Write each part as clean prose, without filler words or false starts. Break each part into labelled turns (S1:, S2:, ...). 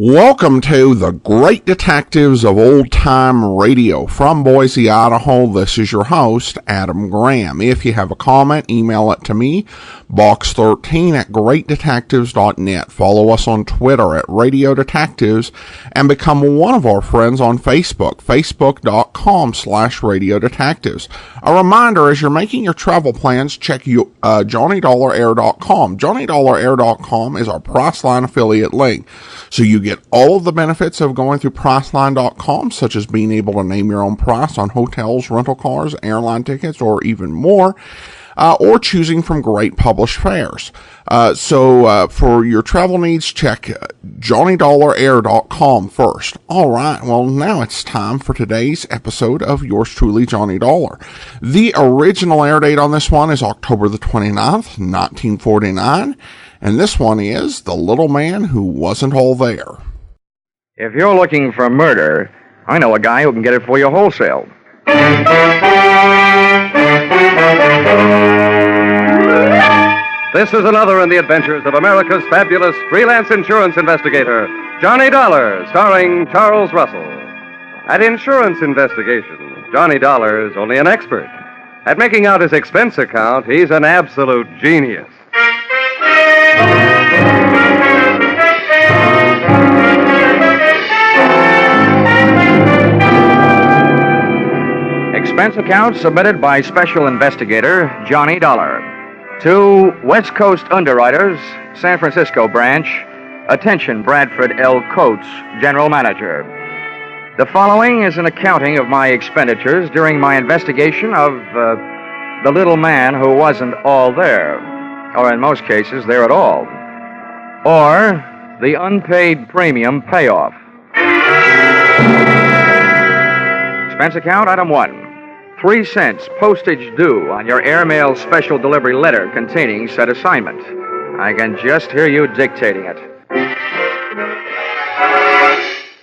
S1: Welcome to the Great Detectives of Old Time Radio. From Boise, Idaho, this is your host, Adam Graham. If you have a comment, email it to me, box13@greatdetectives.net. Follow us on Twitter at Radio Detectives and become one of our friends on Facebook, facebook.com/Radio Detectives. A reminder, as you're making your travel plans, check JohnnyDollarAir.com. JohnnyDollarAir.com is our Priceline affiliate link. So you get all of the benefits of going through Priceline.com, such as being able to name your own price on hotels, rental cars, airline tickets, or even more, or choosing from great published fares. So for your travel needs, check JohnnyDollarAir.com first. All right, well, now it's time for today's episode of yours truly, Johnny Dollar. The original air date on this one is October the 29th, 1949. And this one is The Little Man Who Wasn't All There.
S2: If you're looking for murder, I know a guy who can get it for you wholesale. This is another in the adventures of America's fabulous freelance insurance investigator, Johnny Dollar, starring Charles Russell. At insurance investigation, Johnny Dollar is only an expert. At making out his expense account, he's an absolute genius. Expense account submitted by Special Investigator Johnny Dollar to West Coast Underwriters, San Francisco Branch. Attention, Bradford L. Coates, General Manager. The following is an accounting of my expenditures during my investigation of the little man who wasn't all there, or in most cases, there at all, or the unpaid premium payoff. Expense account, item 1. 3 cents postage due on your airmail special delivery letter containing said assignment. I can just hear you dictating it.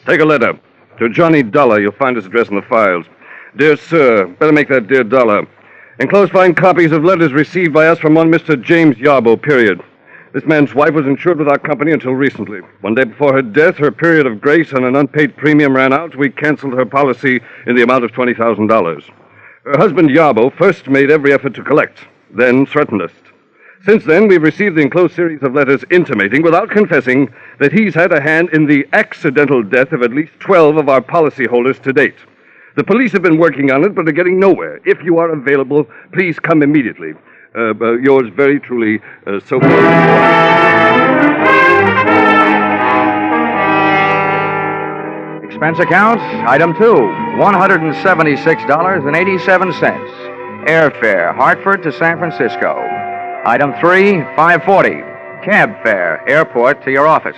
S3: Take a letter. To Johnny Dollar. You'll find his address in the files. Dear Sir, better make that Dear Dollar. Enclosed find copies of letters received by us from one Mr. James Yarbo, period. This man's wife was insured with our company until recently. One day before her death, her period of grace on an unpaid premium ran out. We canceled her policy in the amount of $20,000. Her husband, Yarbo, first made every effort to collect, then threatened us. Since then, we've received the enclosed series of letters intimating, without confessing, that he's had a hand in the accidental death of at least 12 of our policyholders to date. The police have been working on it, but are getting nowhere. If you are available, please come immediately. Yours very truly, Sophie.
S2: Expense account, item 2, $176.87. Airfare, Hartford to San Francisco. Item 3, $5.40. Cab fare, airport to your office.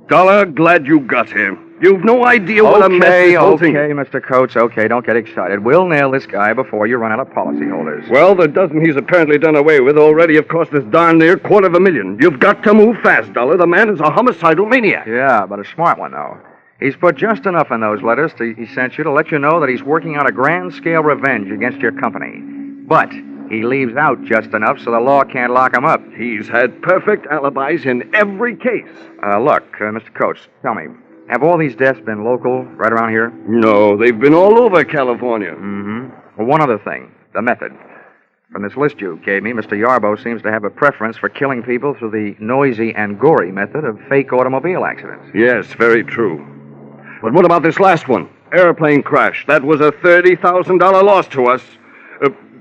S3: Dollar, glad you got here. You've no idea what a mess this whole thing...
S2: Okay, Mr. Coates, okay, don't get excited. We'll nail this guy before you run out of policyholders.
S3: Well, the dozen he's apparently done away with already have cost us darn near $250,000. You've got to move fast, Dollar. The man is a homicidal maniac.
S2: Yeah, but a smart one, though. He's put just enough in those letters he sent you to let you know that he's working out a grand-scale revenge against your company. But he leaves out just enough so the law can't lock him up.
S3: He's had perfect alibis in every case.
S2: Look, Mr. Coates, tell me, have all these deaths been local, right around here?
S3: No, they've been all over California.
S2: Mm-hmm. Well, one other thing, the method. From this list you gave me, Mr. Yarbo seems to have a preference for killing people through the noisy and gory method of fake automobile accidents.
S3: Yes, very true. But what about this last one? Airplane crash. That was a $30,000 loss to us.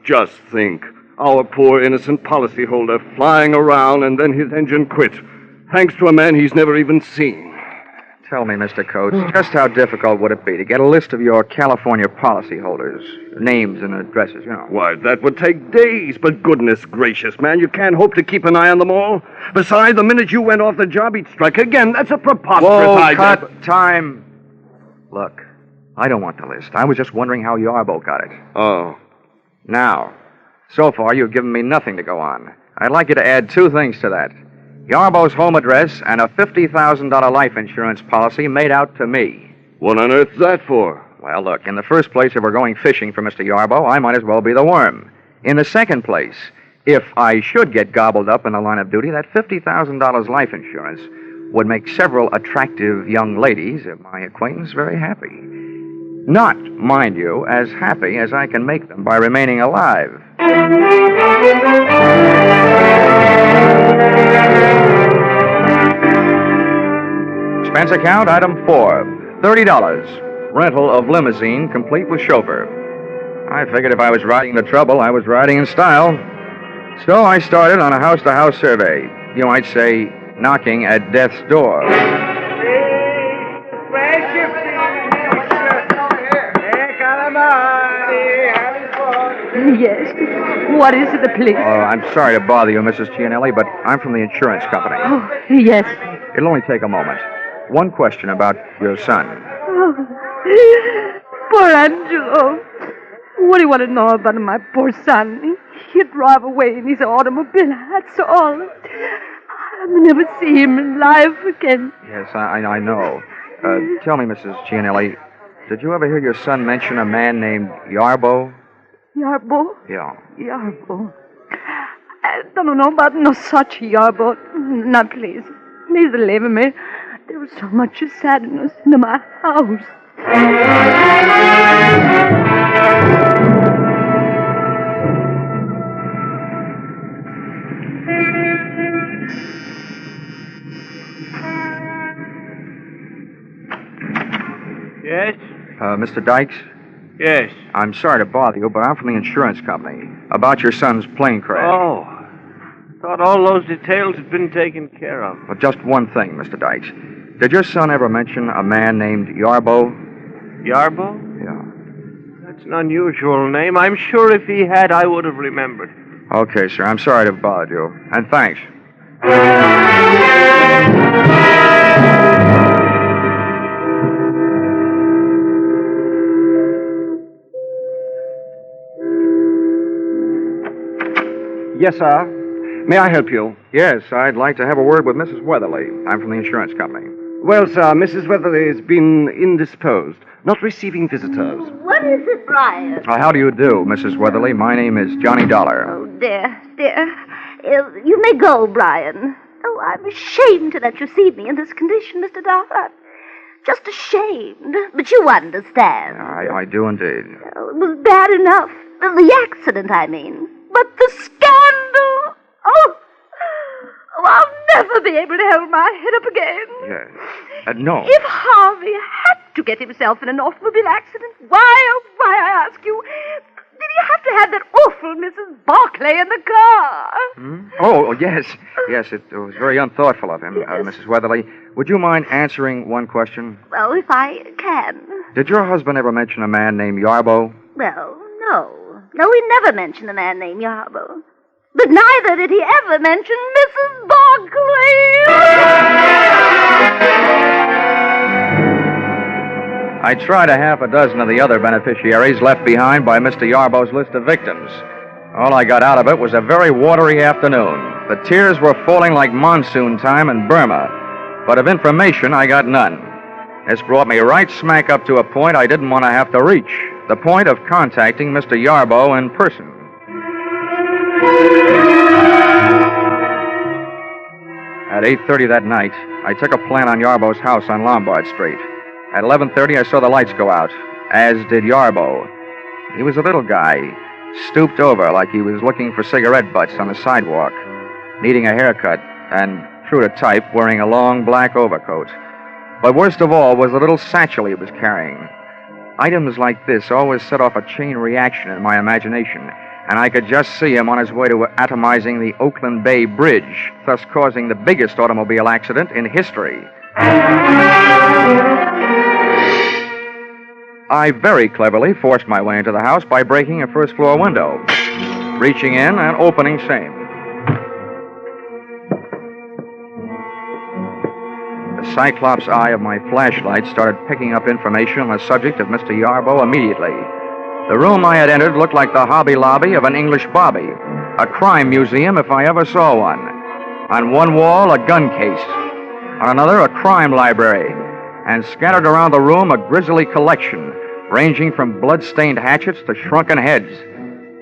S3: Just think. Our poor innocent policyholder flying around and then his engine quit. Thanks to a man he's never even seen.
S2: Tell me, Mr. Coates, just how difficult would it be to get a list of your California policyholders? Names and addresses, you know.
S3: Why, that would take days. But goodness gracious, man, you can't hope to keep an eye on them all. Besides, the minute you went off the job, he'd strike again. That's a preposterous idea.
S2: Cut. Time. Look, I don't want the list. I was just wondering how Yarbo got it.
S3: Oh.
S2: Now, so far you've given me nothing to go on. I'd like you to add 2 things to that. Yarbo's home address and a $50,000 life insurance policy made out to me.
S3: What on earth's that for?
S2: Well, look, in the first place, if we're going fishing for Mr. Yarbo, I might as well be the worm. In the second place, if I should get gobbled up in the line of duty, that $50,000 life insurance would make several attractive young ladies of my acquaintance very happy. Not, mind you, as happy as I can make them by remaining alive. Expense account, item 4, $30. Rental of limousine, complete with chauffeur. I figured if I was riding the trouble, I was riding in style. So I started on a house-to-house survey. You might say, knocking at death's door.
S4: Yes. What is it, please?
S2: I'm sorry to bother you, Mrs. Gianelli, but I'm from the insurance company.
S4: Oh, yes.
S2: It'll only take a moment. One question about your son.
S4: Oh, poor Angelo. What do you want to know about my poor son? He drive away in his automobile, that's all. I'll never see him alive again.
S2: Yes, I know. Tell me, Mrs. Gianelli, did you ever hear your son mention a man named Yarbo?
S4: Yarbo?
S2: Yeah.
S4: Yarbo. I don't know about no such Yarbo. Now, please. Please leave me. There was so much sadness in my house.
S5: Yes?
S2: Mr. Dykes?
S5: Yes.
S2: I'm sorry to bother you, but I'm from the insurance company. About your son's plane crash.
S5: Oh. Thought all those details had been taken care of.
S2: Well, just one thing, Mr. Dykes. Did your son ever mention a man named Yarbo?
S5: Yarbo?
S2: Yeah.
S5: That's an unusual name. I'm sure if he had, I would have remembered.
S2: Okay, sir. I'm sorry to have bothered you. And thanks.
S3: Yes, sir. May I help you?
S2: Yes, I'd like to have a word with Mrs. Weatherly. I'm from the insurance company.
S3: Well, sir, Mrs. Weatherly has been indisposed, not receiving visitors.
S6: What is it, Brian?
S2: How do you do, Mrs. Weatherly? My name is Johnny Dollar.
S6: Oh, dear. You may go, Brian. Oh, I'm ashamed to let you see me in this condition, Mr. Dollar. I'm just ashamed. But you understand.
S2: I do indeed.
S6: Oh, it was bad enough. The accident, I mean. But the scandal! Oh, I'll never be able to hold my head up again.
S2: Yes. No.
S6: If Harvey had to get himself in an automobile accident, why, I ask you, did he have to have that awful Mrs. Barclay in the car?
S2: Oh, yes. Yes, it was very unthoughtful of him,
S6: Yes.
S2: Mrs. Weatherly. Would you mind answering one question?
S6: Well, if I can.
S2: Did your husband ever mention a man named Yarbo?
S6: Well, no. No, he never mentioned a man named Yarbo. But neither did he ever mention Mrs. Barclay.
S2: I tried a half a dozen of the other beneficiaries left behind by Mr. Yarbo's list of victims. All I got out of it was a very watery afternoon. The tears were falling like monsoon time in Burma, but of information I got none. This brought me right smack up to a point I didn't want to have to reach, the point of contacting Mr. Yarbo in person. At 8:30 that night, I took a plant on Yarbo's house on Lombard Street. At 11:30, I saw the lights go out, as did Yarbo. He was a little guy, stooped over like he was looking for cigarette butts on the sidewalk, needing a haircut, and, true to type, wearing a long black overcoat. But worst of all was the little satchel he was carrying. Items like this always set off a chain reaction in my imagination, and I could just see him on his way to atomizing the Oakland Bay Bridge, thus causing the biggest automobile accident in history. I very cleverly forced my way into the house by breaking a first-floor window, reaching in and opening same. The cyclops eye of my flashlight started picking up information on the subject of Mr. Yarbo immediately. The room I had entered looked like the Hobby Lobby of an English bobby, a crime museum if I ever saw one. On one wall, a gun case. On another, a crime library. And scattered around the room, a grisly collection, ranging from blood-stained hatchets to shrunken heads.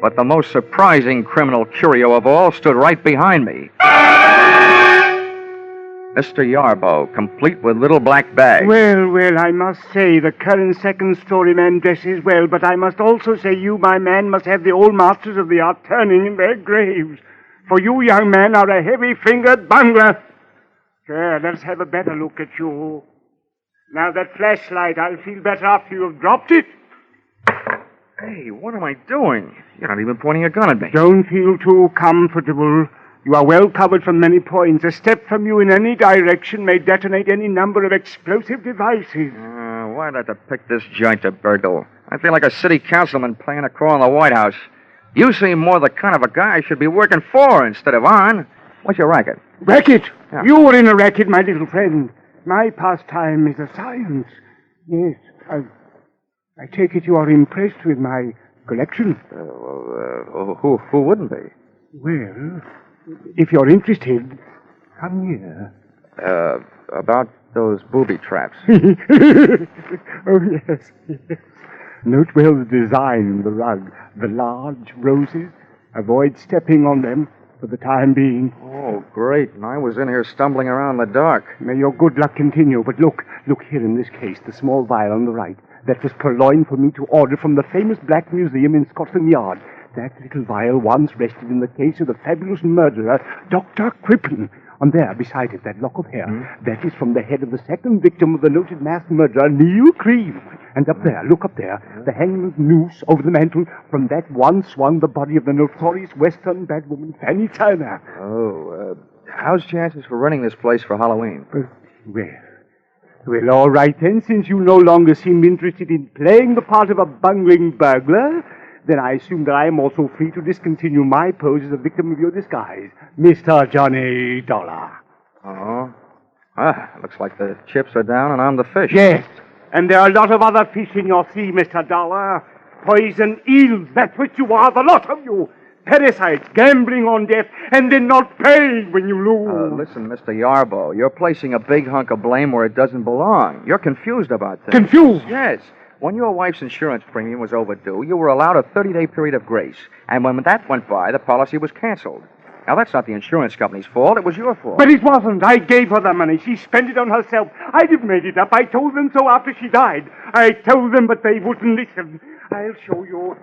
S2: But the most surprising criminal curio of all stood right behind me. Mr. Yarbo, complete with little black bags.
S7: Well, I must say the current second-story man dresses well, but I must also say you, my man, must have the old masters of the art turning in their graves. For you, young man, are a heavy-fingered bungler. There, let's have a better look at you. Now that flashlight, I'll feel better after you have dropped it.
S2: Hey, what am I doing? You're not even pointing a gun at me.
S7: Don't feel too comfortable. You are well covered from many points. A step from you in any direction may detonate any number of explosive devices.
S2: Why'd I have to pick this joint to burgle? I feel like a city councilman playing a call in the White House. You seem more the kind of a guy I should be working for instead of on. What's your racket?
S7: Racket?
S2: Yeah.
S7: You were in a racket, my little friend. My pastime is a science. Yes, I take it you are impressed with my collection.
S2: Who wouldn't be?
S7: Well, if you're interested, come here.
S2: About those booby traps.
S7: Oh, yes. Note well the design of the rug. The large roses. Avoid stepping on them for the time being.
S2: Oh, great. And I was in here stumbling around in the dark.
S7: May your good luck continue. But look here in this case, the small vial on the right. That was purloined for me to order from the famous Black Museum in Scotland Yard. That little vial once rested in the case of the fabulous murderer, Dr. Crippen. On there, beside it, that lock of hair. That is from the head of the second victim of the noted mass murderer, Neil Cream. And up there, look up there, the hangman's noose over the mantel. From that one swung the body of the notorious Western bad woman, Fanny Turner.
S2: How's chances for running this place for Halloween?
S7: Well, all right then, since you no longer seem interested in playing the part of a bungling burglar, then I assume that I am also free to discontinue my pose as a victim of your disguise, Mr. Johnny Dollar.
S2: Oh? Looks like the chips are down and I'm the fish.
S7: Yes, and there are a lot of other fish in your sea, Mr. Dollar. Poison eels, that's what you are, the lot of you. Parasites, gambling on death, and then not paying when you lose.
S2: Listen, Mr. Yarbo, you're placing a big hunk of blame where it doesn't belong. You're confused about things.
S7: Confused?
S2: Yes. When your wife's insurance premium was overdue, you were allowed a 30-day period of grace. And when that went by, the policy was canceled. Now, that's not the insurance company's fault. It was your fault.
S7: But it wasn't. I gave her the money. She spent it on herself. I'd have made it up. I told them so after she died. I told them, but they wouldn't listen. I'll show you.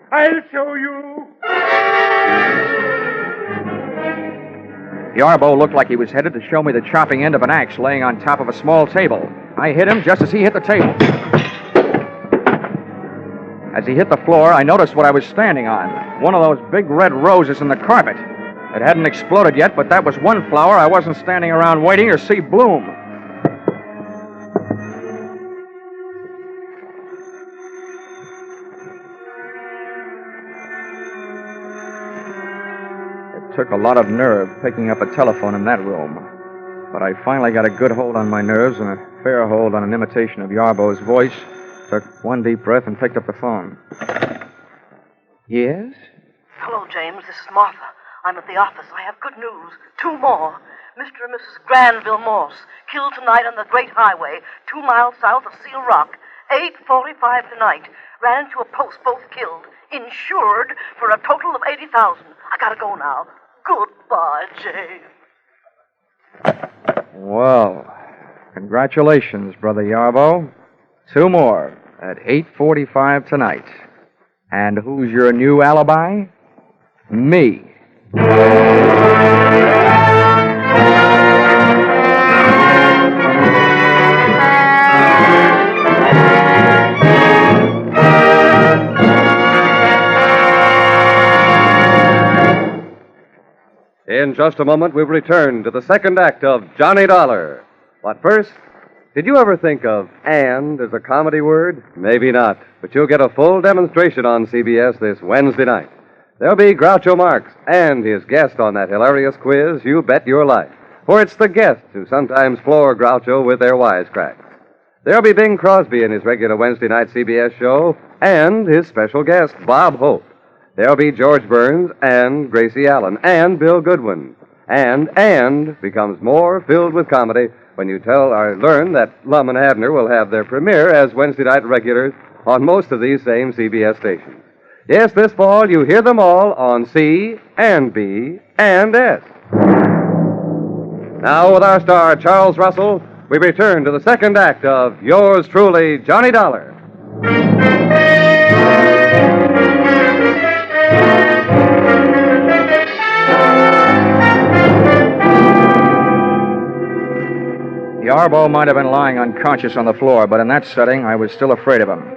S2: Yarbo looked like he was headed to show me the chopping end of an axe laying on top of a small table. I hit him just as he hit the table. As he hit the floor, I noticed what I was standing on. One of those big red roses in the carpet. It hadn't exploded yet, but that was one flower I wasn't standing around waiting to see bloom. It took a lot of nerve picking up a telephone in that room. But I finally got a good hold on my nerves and a fair hold on an imitation of Yarbo's voice. Took one deep breath and picked up the phone. Yes?
S8: Hello, James. This is Martha. I'm at the office. I have good news. 2 more. Mr. and Mrs. Granville Morse, killed tonight on the Great Highway, 2 miles south of Seal Rock. 8:45 tonight. Ran into a post, both killed. Insured for a total of $80,000. I gotta go now. Goodbye, James.
S2: Well, congratulations, Brother Yarbo. 2 more at 8:45 tonight. And who's your new alibi? Me.
S3: In just a moment, we'll return to the second act of Johnny Dollar. But first, did you ever think of "and" as a comedy word? Maybe not, but you'll get a full demonstration on CBS this Wednesday night. There'll be Groucho Marx and his guest on that hilarious quiz, You Bet Your Life. For it's the guests who sometimes floor Groucho with their wisecracks. There'll be Bing Crosby in his regular Wednesday night CBS show and his special guest, Bob Hope. There'll be George Burns and Gracie Allen and Bill Goodwin. And becomes more filled with comedy when you learn that Lum and Abner will have their premiere as Wednesday night regulars on most of these same CBS stations. Yes, this fall you hear them all on C and B and S. Now, with our star, Charles Russell, we return to the second act of Yours Truly, Johnny Dollar.
S2: Yarbo might have been lying unconscious on the floor, but in that setting, I was still afraid of him.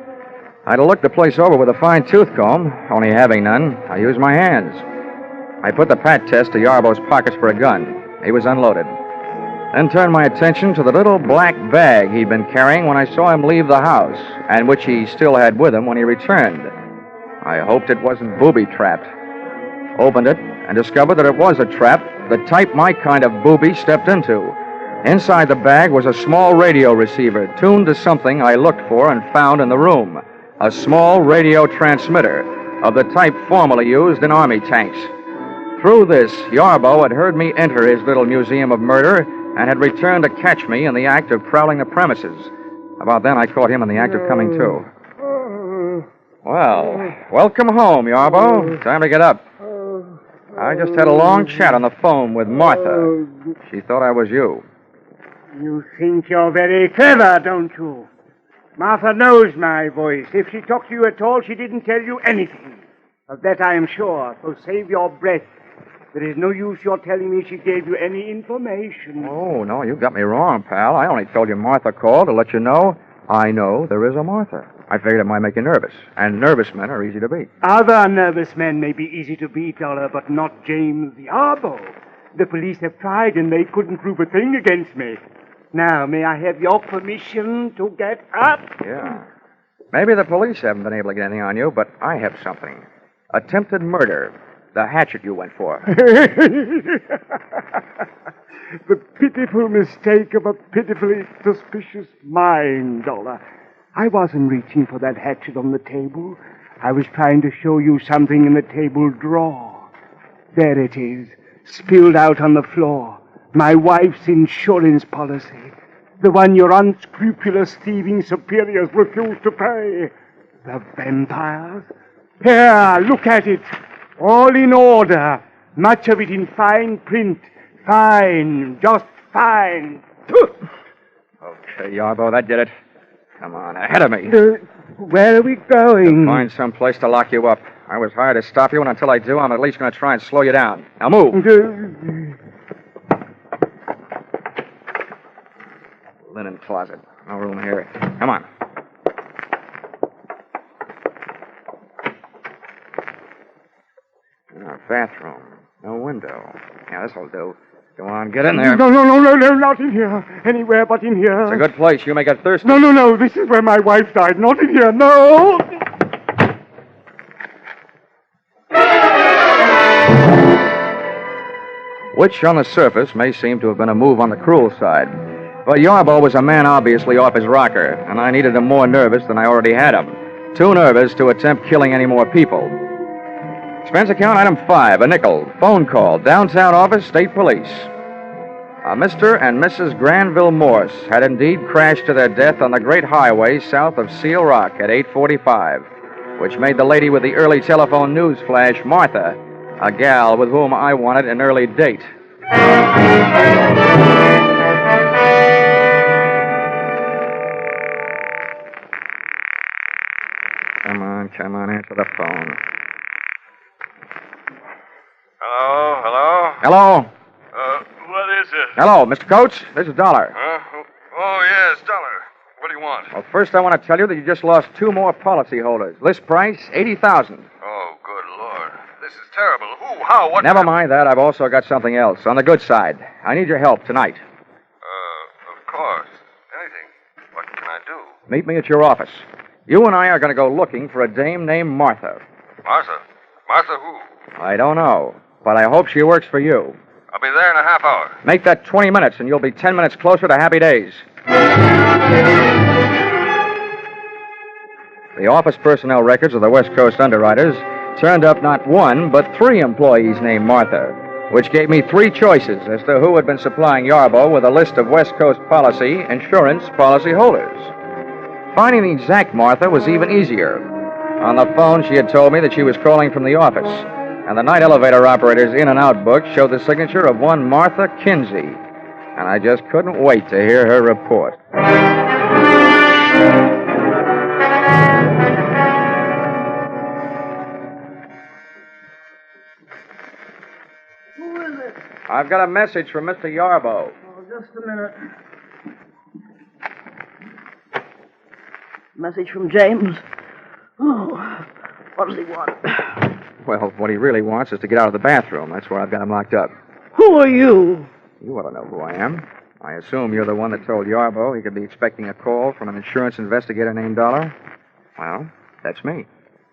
S2: I'd have looked the place over with a fine tooth comb. Only having none, I used my hands. I put the pat test to Yarbo's pockets for a gun. He was unloaded. Then turned my attention to the little black bag he'd been carrying when I saw him leave the house, and which he still had with him when he returned. I hoped it wasn't booby-trapped. Opened it and discovered that it was a trap, the type my kind of booby stepped into. Inside the bag was a small radio receiver tuned to something I looked for and found in the room. A small radio transmitter of the type formerly used in army tanks. Through this, Yarbo had heard me enter his little museum of murder and had returned to catch me in the act of prowling the premises. About then, I caught him in the act of coming to. Well, welcome home, Yarbo. Time to get up. I just had a long chat on the phone with Martha. She thought I was you.
S7: You think you're very clever, don't you? Martha knows my voice. If she talked to you at all, she didn't tell you anything. Of that I am sure, so save your breath. There is no use your telling me she gave you any information.
S2: Oh, no, you got me wrong, pal. I only told you Martha called to let you know I know there is a Martha. I figured it might make you nervous, and nervous men are easy to beat.
S7: Other nervous men may be easy to beat, Dollar, but not James Yarbo. The police have tried, and they couldn't prove a thing against me. Now, may I have your permission to get up?
S2: Yeah. Maybe the police haven't been able to get anything on you, but I have something. Attempted murder. The hatchet you went for.
S7: The pitiful mistake of a pitifully suspicious mind, Dollar. I wasn't reaching for that hatchet on the table. I was trying to show you something in the table drawer. There it is, spilled out on the floor. My wife's insurance policy. The one your unscrupulous thieving superiors refused to pay. The vampires? Here, look at it. All in order. Much of it in fine print. Fine. Just fine.
S2: Okay, Yarbo, that did it. Come on, ahead of me.
S7: Where are we going?
S2: Find some place to lock you up. I was hired to stop you, and until I do, I'm at least going to try and slow you down. Now move. Linen closet. No room here. Come on. Bathroom. No window. Yeah, this'll do. Go on, get in there.
S7: No, not in here. Anywhere but in here.
S2: It's a good place. You may get thirsty.
S7: No. This is where my wife died. Not in here. No.
S2: Which, on the surface, may seem to have been a move on the cruel side. But Yarbo was a man obviously off his rocker, and I needed him more nervous than I already had him. Too nervous to attempt killing any more people. Expense account item 5, a nickel. Phone call, downtown office, state police. Mr. and Mrs. Granville Morse had indeed crashed to their death on the great highway south of Seal Rock at 8:45, which made the lady with the early telephone news flash Martha, a gal with whom I wanted an early date. Come on, answer the phone.
S3: Hello?
S2: Hello?
S3: What is it?
S2: Hello, Mr. Coates. This is Dollar.
S3: Oh, yes, Dollar. What do you want?
S2: Well, first I want to tell you that you just lost 2 more policyholders. List price, $80,000.
S3: Oh, good Lord. This is terrible. Who? How? What?
S2: Never mind that. I've also got something else. On the good side. I need your help tonight.
S3: Of course. Anything. What can I do?
S2: Meet me at your office. You and I are going to go looking for a dame named Martha.
S3: Martha? Martha who?
S2: I don't know, but I hope she works for you.
S3: I'll be there in a half hour.
S2: Make that 20 minutes, and you'll be 10 minutes closer to happy days. The office personnel records of the West Coast underwriters turned up not 1, but 3 employees named Martha, which gave me 3 choices as to who had been supplying Yarbo with a list of West Coast policy insurance policy holders. Finding the exact Martha was even easier. On the phone, she had told me that she was calling from the office, and the night elevator operator's in and out book showed the signature of one Martha Kinsey. and I just couldn't wait to hear her report.
S8: Who is it?
S2: I've got a message from Mr. Yarbo.
S8: Oh, just a minute. Message from James. Oh, what does he want?
S2: Well, what he really wants is to get out of the bathroom. That's where I've got him locked up.
S8: Who are you?
S2: You ought to know who I am. I assume you're the one that told Yarbo he could be expecting a call from an insurance investigator named Dollar. Well, that's me.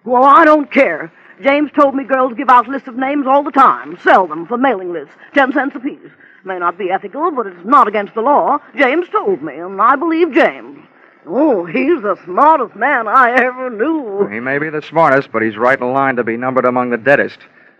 S8: Well, I don't care. James told me girls give out lists of names all the time. Sell them for mailing lists. 10 cents apiece. May not be ethical, but it's not against the law. James told me, and I believe James. Oh, he's the smartest man I ever knew.
S2: He may be the smartest, but he's right in line to be numbered among the deadest.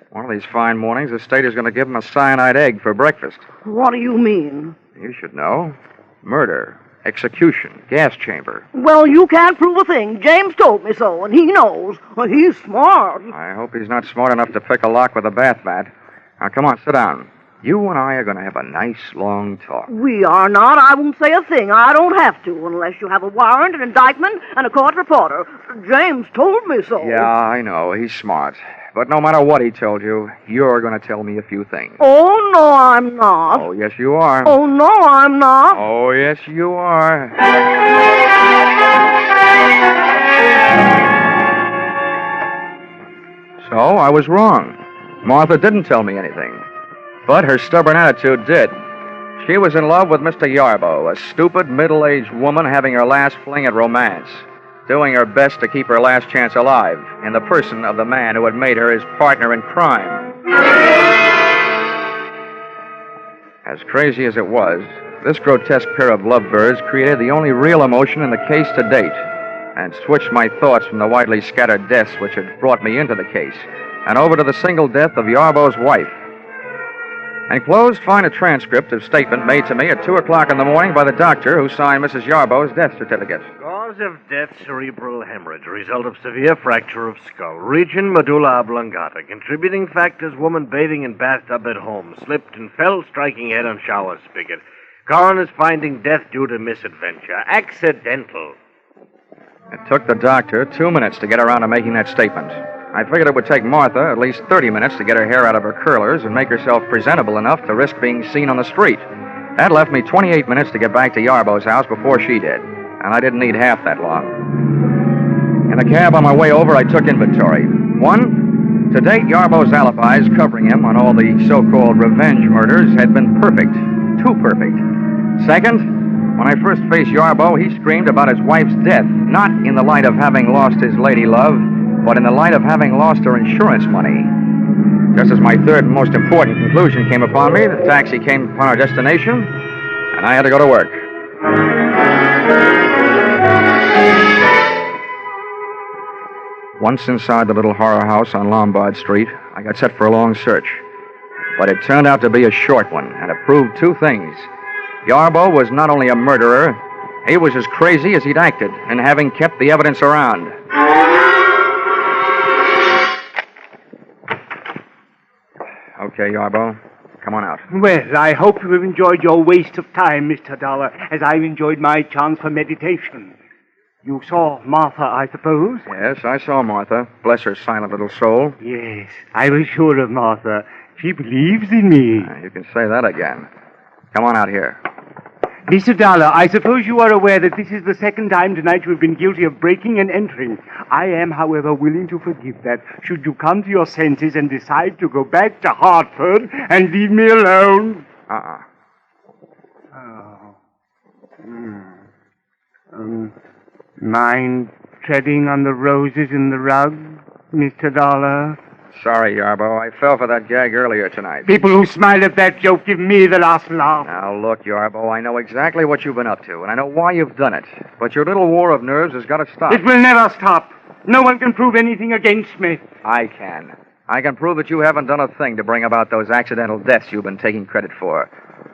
S2: One of these fine mornings, the state is going to give him a cyanide egg for breakfast.
S8: What do you mean?
S2: You should know. Murder, execution, gas chamber.
S8: Well, you can't prove a thing. James told me so, and he knows. Well, he's smart.
S2: I hope he's not smart enough to pick a lock with a bath mat. Now, come on, sit down. You and I are going to have a nice, long talk.
S8: We are not. I won't say a thing. I don't have to, unless you have a warrant, an indictment, and a court reporter. James told me so.
S2: Yeah, I know. He's smart. But no matter what he told you, you're going to tell me a few things.
S8: Oh, no, I'm not.
S2: Oh, yes, you are.
S8: Oh, no, I'm not.
S2: Oh, yes, you are. So, I was wrong. Martha didn't tell me anything. But her stubborn attitude did. She was in love with Mr. Yarbo, a stupid, middle-aged woman having her last fling at romance, doing her best to keep her last chance alive in the person of the man who had made her his partner in crime. As crazy as it was, this grotesque pair of lovebirds created the only real emotion in the case to date, and switched my thoughts from the widely scattered deaths which had brought me into the case, and over to the single death of Yarbo's wife. Enclosed, find a transcript of statement made to me at 2 o'clock in the morning by the doctor who signed Mrs. Yarbo's death certificate.
S5: Cause of death, cerebral hemorrhage. Result of severe fracture of skull. Region, medulla oblongata. Contributing factors, woman bathing in bathtub at home. Slipped and fell, striking head on shower spigot. Coroner's finding death due to misadventure. Accidental.
S2: It took the doctor 2 minutes to get around to making that statement. I figured it would take Martha at least 30 minutes to get her hair out of her curlers and make herself presentable enough to risk being seen on the street. That left me 28 minutes to get back to Yarbo's house before she did, and I didn't need half that long. In the cab on my way over, I took inventory. 1, to date, Yarbo's alibis covering him on all the so-called revenge murders had been perfect. Too perfect. 2nd, when I first faced Yarbo, he screamed about his wife's death, not in the light of having lost his lady love, but in the light of having lost her insurance money. Just as my 3rd and most important conclusion came upon me, the taxi came upon our destination, and I had to go to work. Once inside the little horror house on Lombard Street, I got set for a long search. But it turned out to be a short one, and it proved 2 things. Yarbo was not only a murderer, he was as crazy as he'd acted in having kept the evidence around. Okay, Yarbo, come on out.
S7: Well, I hope you have enjoyed your waste of time, Mr. Dollar, as I've enjoyed my chance for meditation. You saw Martha, I suppose?
S2: Yes, I saw Martha. Bless her silent little soul.
S7: Yes, I was sure of Martha. She believes in me.
S2: You can say that again. Come on out here.
S7: Mr. Dollar, I suppose you are aware that this is the 2nd time tonight you have been guilty of breaking and entering. I am, however, willing to forgive that, should you come to your senses and decide to go back to Hartford and leave me alone. Mind treading on the roses in the rug, Mr. Dollar?
S2: Sorry, Yarbo. I fell for that gag earlier tonight.
S7: People who smile at that joke give me the last laugh.
S2: Now, look, Yarbo, I know exactly what you've been up to, and I know why you've done it. But your little war of nerves has got to stop.
S7: It will never stop. No one can prove anything against me.
S2: I can. I can prove that you haven't done a thing to bring about those accidental deaths you've been taking credit for.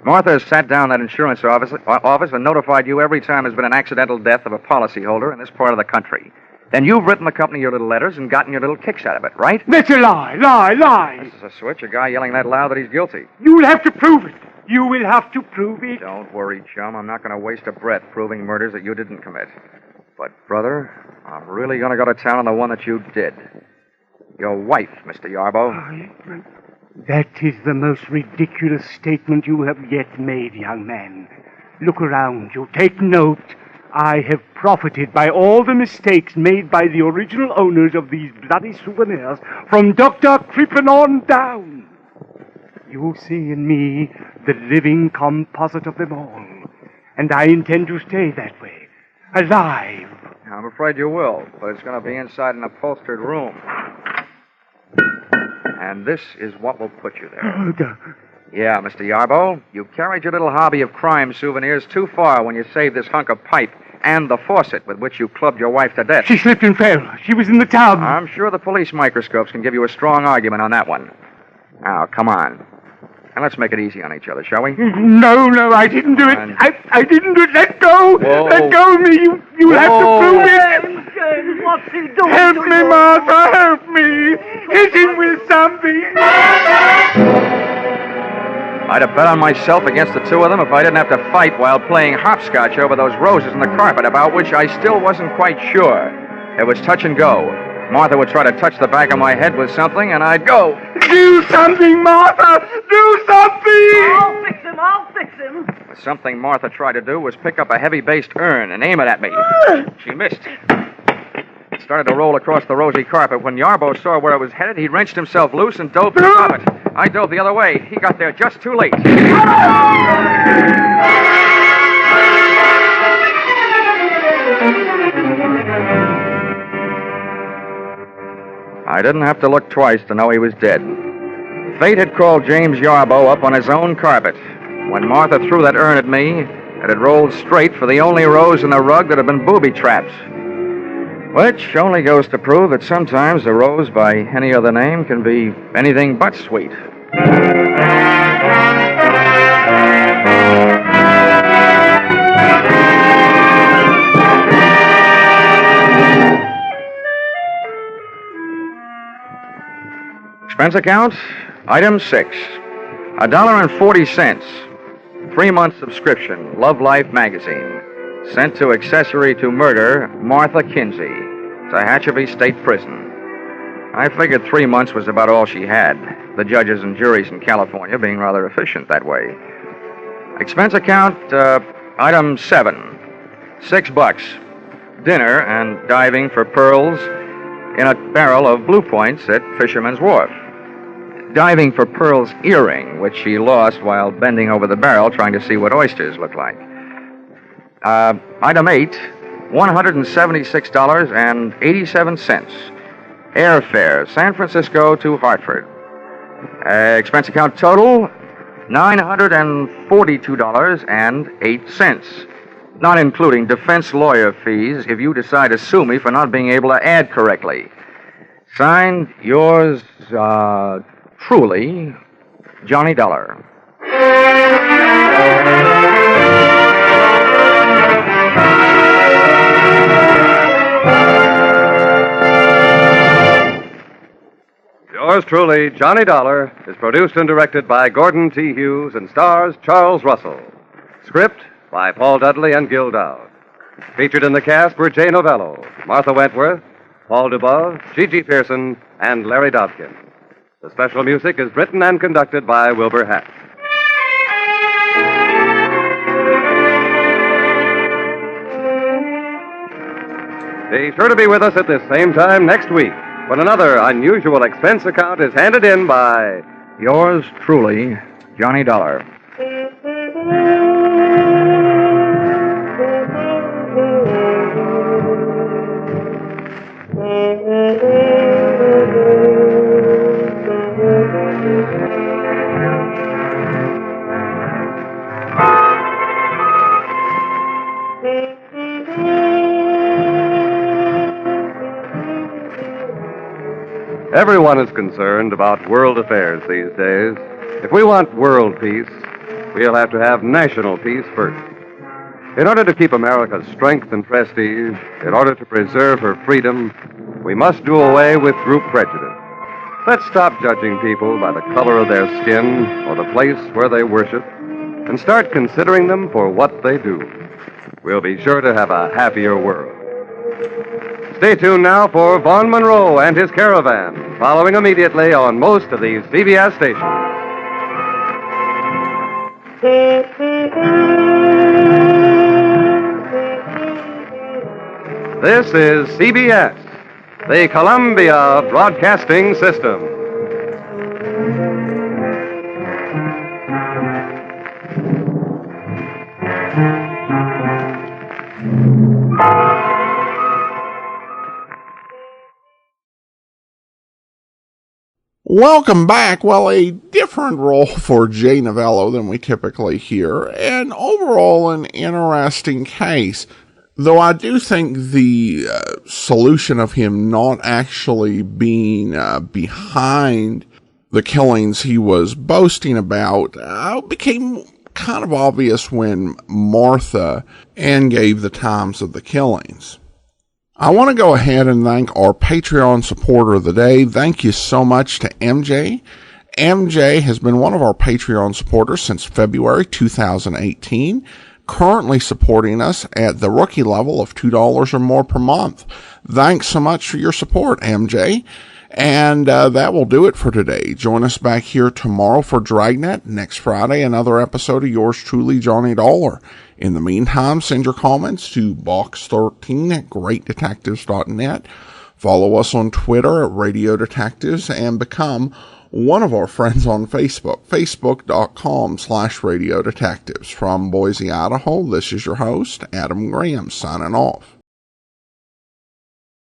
S2: Martha has sat down that insurance office and notified you every time there's been an accidental death of a policyholder in this part of the country. Then you've written the company your little letters and gotten your little kicks out of it, right?
S7: That's a lie, lie, lie.
S2: This is a switch, a guy yelling that loud that he's guilty.
S7: You'll have to prove it. You will have to prove it.
S2: Don't worry, chum. I'm not going to waste a breath proving murders that you didn't commit. But, brother, I'm really going to go to town on the one that you did. Your wife, Mr. Yarbo.
S7: That is the most ridiculous statement you have yet made, young man. Look around you. Take note. I have profited by all the mistakes made by the original owners of these bloody souvenirs from Dr. Crippen on down. You see in me the living composite of them all, and I intend to stay that way, alive.
S2: I'm afraid you will, but it's going to be inside an upholstered room. And this is what will put you there. Yeah, Mr. Yarbo, you carried your little hobby of crime souvenirs too far when you saved this hunk of pipe and the faucet with which you clubbed your wife to death.
S7: She slipped and fell. She was in the tub.
S2: I'm sure the police microscopes can give you a strong argument on that one. Now, come on. And let's make it easy on each other, shall we?
S7: No, I didn't do it. I didn't do it. Let go.
S2: Whoa.
S7: Let go of me. You have to prove it.
S8: James, what's he doing?
S7: Help me, Martha. Help me. Hit him with something.
S2: I'd have bet on myself against the two of them if I didn't have to fight while playing hopscotch over those roses in the carpet, about which I still wasn't quite sure. It was touch and go. Martha would try to touch the back of my head with something, and I'd go.
S7: Do something, Martha. Do something.
S8: I'll fix him.
S2: The something Martha tried to do was pick up a heavy-based urn and aim it at me. She missed. It started to roll across the rosy carpet. When Yarbo saw where it was headed, he wrenched himself loose and dove to stop it. I dove the other way. He got there just too late. I didn't have to look twice to know he was dead. Fate had called James Yarbo up on his own carpet. When Martha threw that urn at me, it had rolled straight for the only rose in the rug that had been booby-trapped. Which only goes to prove that sometimes a rose by any other name can be anything but sweet. Expense account, item 6, $1.40. 3-month subscription, Love Life magazine. Sent to accessory to murder, Martha Kinsey, Tehachapi State Prison. I figured 3 months was about all she had, the judges and juries in California being rather efficient that way. Expense account, item 7, $6. Dinner and diving for pearls in a barrel of Blue Points at Fisherman's Wharf. Diving for Pearl's earring, which she lost while bending over the barrel trying to see what oysters look like. Item 8, $176.87. Airfare, San Francisco to Hartford. Expense account total, $942.08. Not including defense lawyer fees if you decide to sue me for not being able to add correctly. Signed, yours, truly, Johnny Dollar.
S3: Yours truly, Johnny Dollar, is produced and directed by Gordon T. Hughes and stars Charles Russell. Script by Paul Dudley and Gil Dowd. Featured in the cast were Jay Novello, Martha Wentworth, Paul Dubois, Gigi Pearson, and Larry Dobkin. The special music is written and conducted by Wilbur Hatch. Be sure to be with us at this same time next week when another unusual expense account is handed in by
S2: Yours truly, Johnny Dollar.
S3: Everyone is concerned about world affairs these days. If we want world peace, we'll have to have national peace first. In order to keep America's strength and prestige, in order to preserve her freedom, we must do away with group prejudice. Let's stop judging people by the color of their skin or the place where they worship. and start considering them for what they do. We'll be sure to have a happier world. Stay tuned now for Vaughn Monroe and his caravan, following immediately on most of these CBS stations. This is CBS, the Columbia Broadcasting System.
S1: Welcome back. Well, a different role for Jay Novello than we typically hear, and overall an interesting case. Though I do think the solution of him not actually being behind the killings he was boasting about became kind of obvious when Martha gave the times of the killings. I want to go ahead and thank our Patreon supporter of the day. Thank you so much to MJ. MJ has been one of our Patreon supporters since February 2018. Currently supporting us at the rookie level of $2 or more per month. Thanks so much for your support, MJ. And that will do it for today. Join us back here tomorrow for Dragnet. Next Friday, another episode of yours truly, Johnny Dollar. In the meantime, send your comments to box13@greatdetectives.net. Follow us on Twitter at Radio Detectives and become one of our friends on Facebook, facebook.com/Radio Detectives. From Boise, Idaho, this is your host, Adam Graham, signing off.